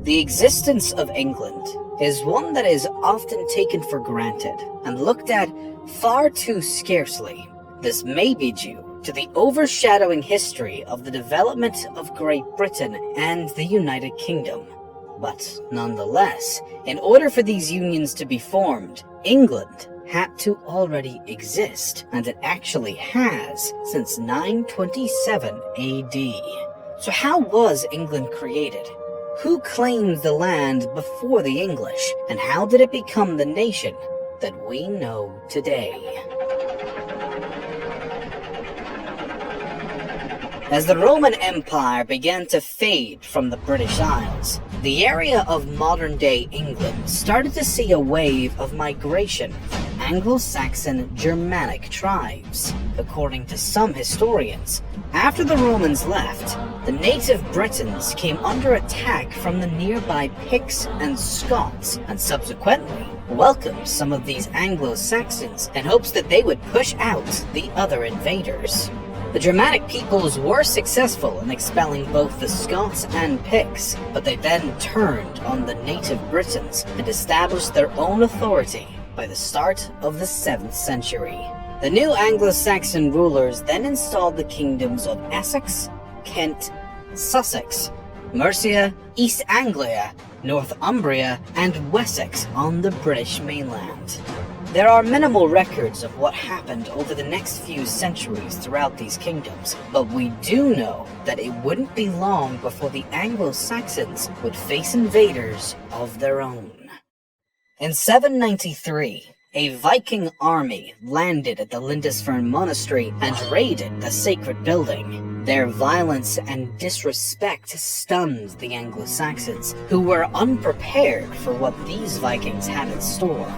The existence of England is one that is often taken for granted and looked at far too scarcely. This may be due to the overshadowing history of the development of Great Britain and the United Kingdom. But nonetheless, in order for these unions to be formed, England had to already exist, and it actually has since 927 AD. So how was England created? Who claimed the land before the English, and how did it become the nation that we know today? As the Roman Empire began to fade from the British Isles, the area of modern-day England started to see a wave of migration from Anglo-Saxon Germanic tribes. According to some historians, after the Romans left, the native Britons came under attack from the nearby Picts and Scots, and subsequently welcomed some of these Anglo-Saxons in hopes that they would push out the other invaders. The Germanic peoples were successful in expelling both the Scots and Picts, but they then turned on the native Britons and established their own authority by the start of the 7th century. The new Anglo-Saxon rulers then installed the kingdoms of Essex, Kent, Sussex, Mercia, East Anglia, Northumbria, and Wessex on the British mainland. There are minimal records of what happened over the next few centuries throughout these kingdoms, but we do know that it wouldn't be long before the Anglo-Saxons would face invaders of their own. In 793, a Viking army landed at the Lindisfarne Monastery and raided the sacred building. Their violence and disrespect stunned the Anglo-Saxons, who were unprepared for what these Vikings had in store.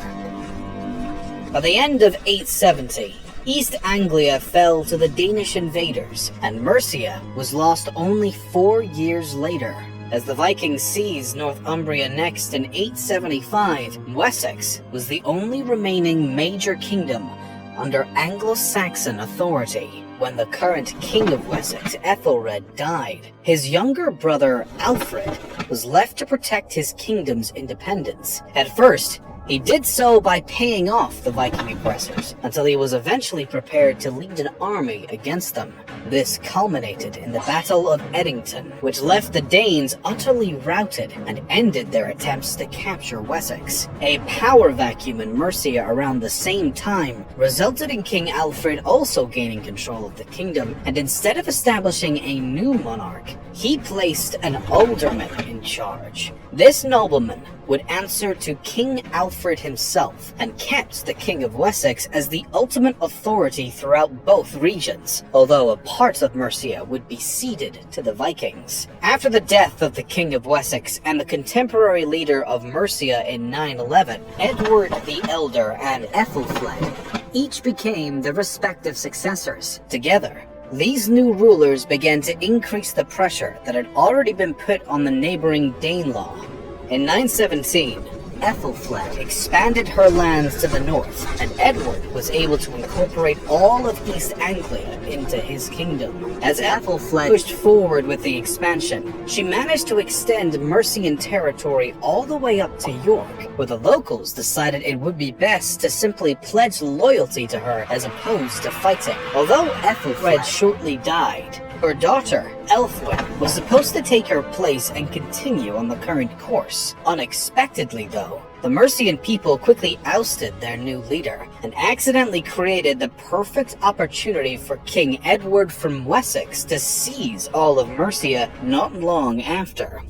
By the end of 870, East Anglia fell to the Danish invaders, and Mercia was lost only 4 years later. As the Vikings seized Northumbria next in 875, Wessex was the only remaining major kingdom under Anglo-Saxon authority. When the current king of Wessex, Ethelred, died, his younger brother, Alfred, was left to protect his kingdom's independence. At first, he did so by paying off the Viking aggressors, until he was eventually prepared to lead an army against them. This culminated in the Battle of Edington, which left the Danes utterly routed and ended their attempts to capture Wessex. A power vacuum in Mercia around the same time resulted in King Alfred also gaining control of the kingdom, and instead of establishing a new monarch, he placed an alderman in charge. This nobleman would answer to King Alfred himself, and kept the King of Wessex as the ultimate authority throughout both regions, although a part of Mercia would be ceded to the Vikings. After the death of the King of Wessex and the contemporary leader of Mercia in 911, Edward the Elder and Ethelfled each became their respective successors. Together, these new rulers began to increase the pressure that had already been put on the neighboring Danelaw. In 917, Ethelfled expanded her lands to the north, and Edward was able to incorporate all of East Anglia into his kingdom. As Ethelfled pushed forward with the expansion, she managed to extend Mercian territory all the way up to York, where the locals decided it would be best to simply pledge loyalty to her as opposed to fighting. Although Ethelfled shortly died, her daughter, Elfwin, was supposed to take her place and continue on the current course. Unexpectedly, though, the Mercian people quickly ousted their new leader and accidentally created the perfect opportunity for King Edward from Wessex to seize all of Mercia not long after.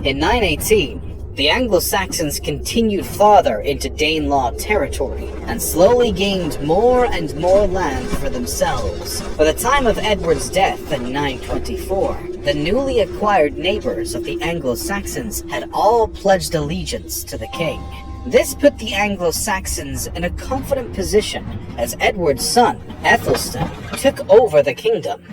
In 918, the Anglo-Saxons continued farther into Danelaw territory and slowly gained more and more land for themselves. By the time of Edward's death in 924, the newly acquired neighbors of the Anglo-Saxons had all pledged allegiance to the king. This put the Anglo-Saxons in a confident position as Edward's son, Athelstan, took over the kingdom.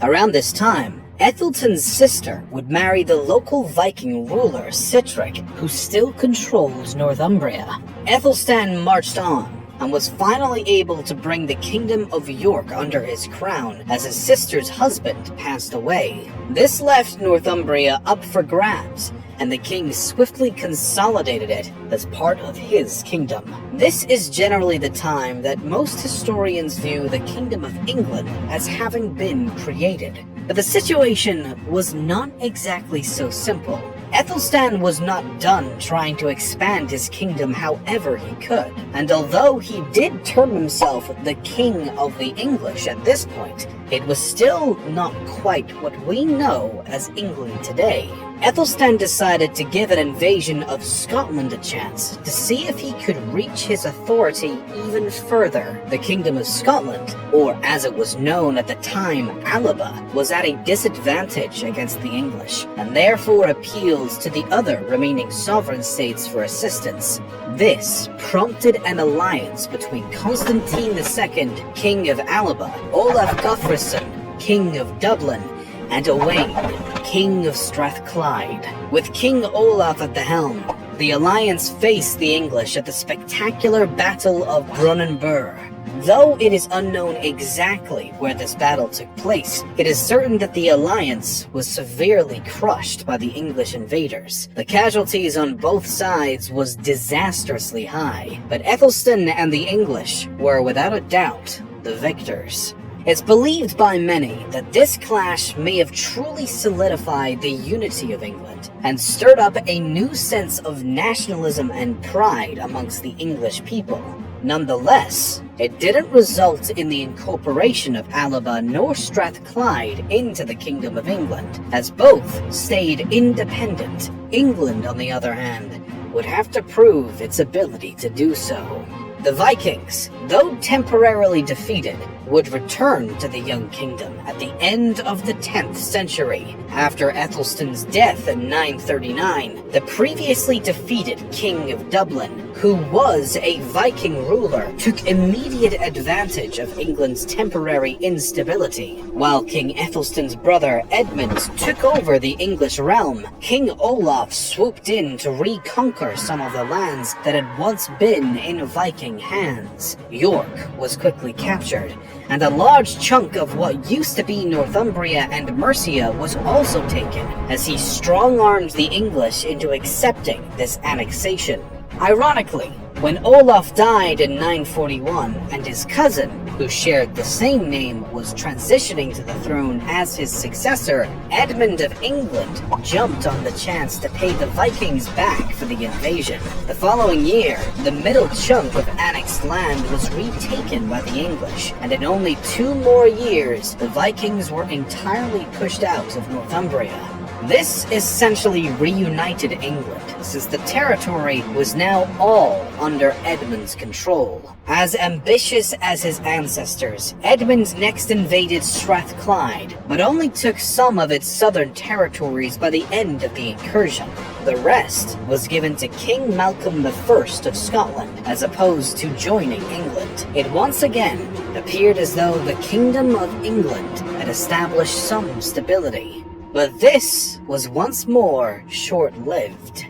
Around this time, Etheltan's sister would marry the local Viking ruler, Sitrick, who still controls Northumbria. Athelstan marched on and was finally able to bring the Kingdom of York under his crown as his sister's husband passed away. This left Northumbria up for grabs, and the king swiftly consolidated it as part of his kingdom. This is generally the time that most historians view the Kingdom of England as having been created. But the situation was not exactly so simple. Athelstan was not done trying to expand his kingdom however he could, and although he did term himself the King of the English at this point, it was still not quite what we know as England today. Athelstan decided to give an invasion of Scotland a chance to see if he could reach his authority even further. The Kingdom of Scotland, or as it was known at the time, Alba, was at a disadvantage against the English, and therefore appeals to the other remaining sovereign states for assistance. This prompted an alliance between Constantine II, King of Alba, Olaf Guthrum, King of Dublin, and Owain, King of Strathclyde. With King Olaf at the helm, the alliance faced the English at the spectacular Battle of Brunanburh. Though it is unknown exactly where this battle took place, it is certain that the alliance was severely crushed by the English invaders. The casualties on both sides was disastrously high, but Athelstan and the English were without a doubt the victors. It's believed by many that this clash may have truly solidified the unity of England and stirred up a new sense of nationalism and pride amongst the English people. Nonetheless, it didn't result in the incorporation of Alba nor Strathclyde into the Kingdom of England, as both stayed independent. England, on the other hand, would have to prove its ability to do so. The Vikings, though temporarily defeated, would return to the young kingdom at the end of the 10th century. After Athelstan's death in 939, the previously defeated King of Dublin, who was a Viking ruler, took immediate advantage of England's temporary instability. While King Athelstan's brother Edmund took over the English realm, King Olaf swooped in to reconquer some of the lands that had once been in Viking hands. York was quickly captured, and a large chunk of what used to be Northumbria and Mercia was also taken, as he strong-armed the English into accepting this annexation. Ironically, when Olaf died in 941 and his cousin, who shared the same name, was transitioning to the throne as his successor, Edmund of England jumped on the chance to pay the Vikings back for the invasion. The following year, the middle chunk of annexed land was retaken by the English, and in only 2 more years, the Vikings were entirely pushed out of Northumbria. This essentially reunited England, since the territory was now all under Edmund's control. As ambitious as his ancestors, Edmund next invaded Strathclyde, but only took some of its southern territories by the end of the incursion. The rest was given to King Malcolm I of Scotland, as opposed to joining England. It once again appeared as though the Kingdom of England had established some stability. But this was once more short-lived.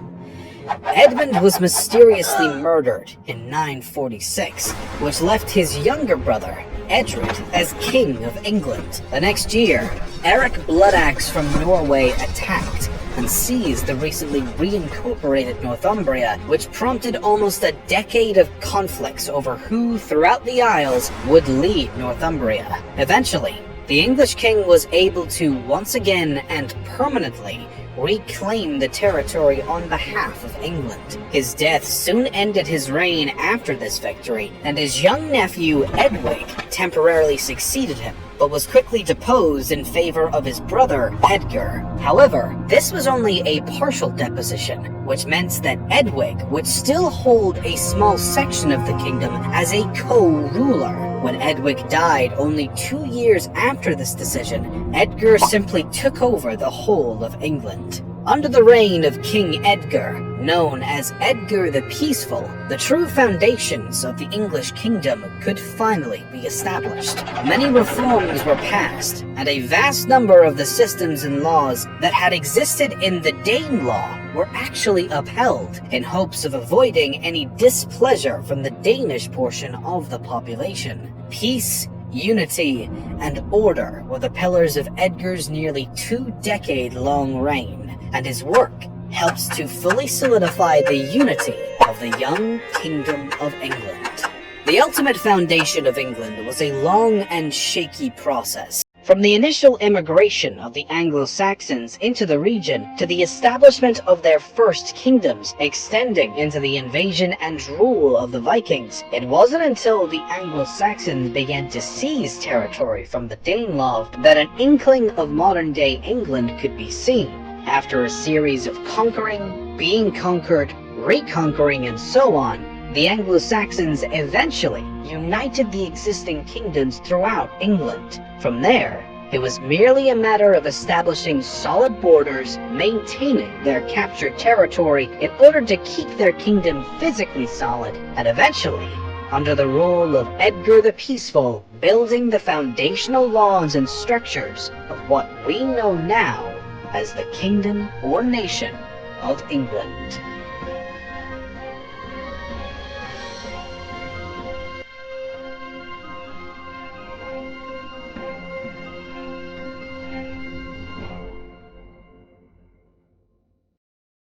Edmund was mysteriously murdered in 946, which left his younger brother, Edred, as King of England. The next year, Eric Bloodaxe from Norway attacked and seized the recently reincorporated Northumbria, which prompted almost a decade of conflicts over who, throughout the Isles, would lead Northumbria. Eventually, the English king was able to once again and permanently reclaim the territory on behalf of England. His death soon ended his reign after this victory, and his young nephew Edwig temporarily succeeded him, but was quickly deposed in favor of his brother Edgar. However, this was only a partial deposition, which meant that Edwig would still hold a small section of the kingdom as a co-ruler. When Edwig died only 2 years after this decision, Edgar simply took over the whole of England. Under the reign of King Edgar, known as Edgar the Peaceful, the true foundations of the English kingdom could finally be established. Many reforms were passed, and a vast number of the systems and laws that had existed in the Danelaw were actually upheld in hopes of avoiding any displeasure from the Danish portion of the population. Peace, unity, and order were the pillars of Edgar's nearly 2-decade-long reign, and his work helps to fully solidify the unity of the young Kingdom of England. The ultimate foundation of England was a long and shaky process. From the initial immigration of the Anglo-Saxons into the region to the establishment of their first kingdoms, extending into the invasion and rule of the Vikings, it wasn't until the Anglo-Saxons began to seize territory from the Danelaw that an inkling of modern-day England could be seen. After a series of conquering, being conquered, reconquering, and so on, the Anglo-Saxons eventually united the existing kingdoms throughout England. From there, it was merely a matter of establishing solid borders, maintaining their captured territory in order to keep their kingdom physically solid, and eventually, under the rule of Edgar the Peaceful, building the foundational laws and structures of what we know now as the Kingdom or Nation of England.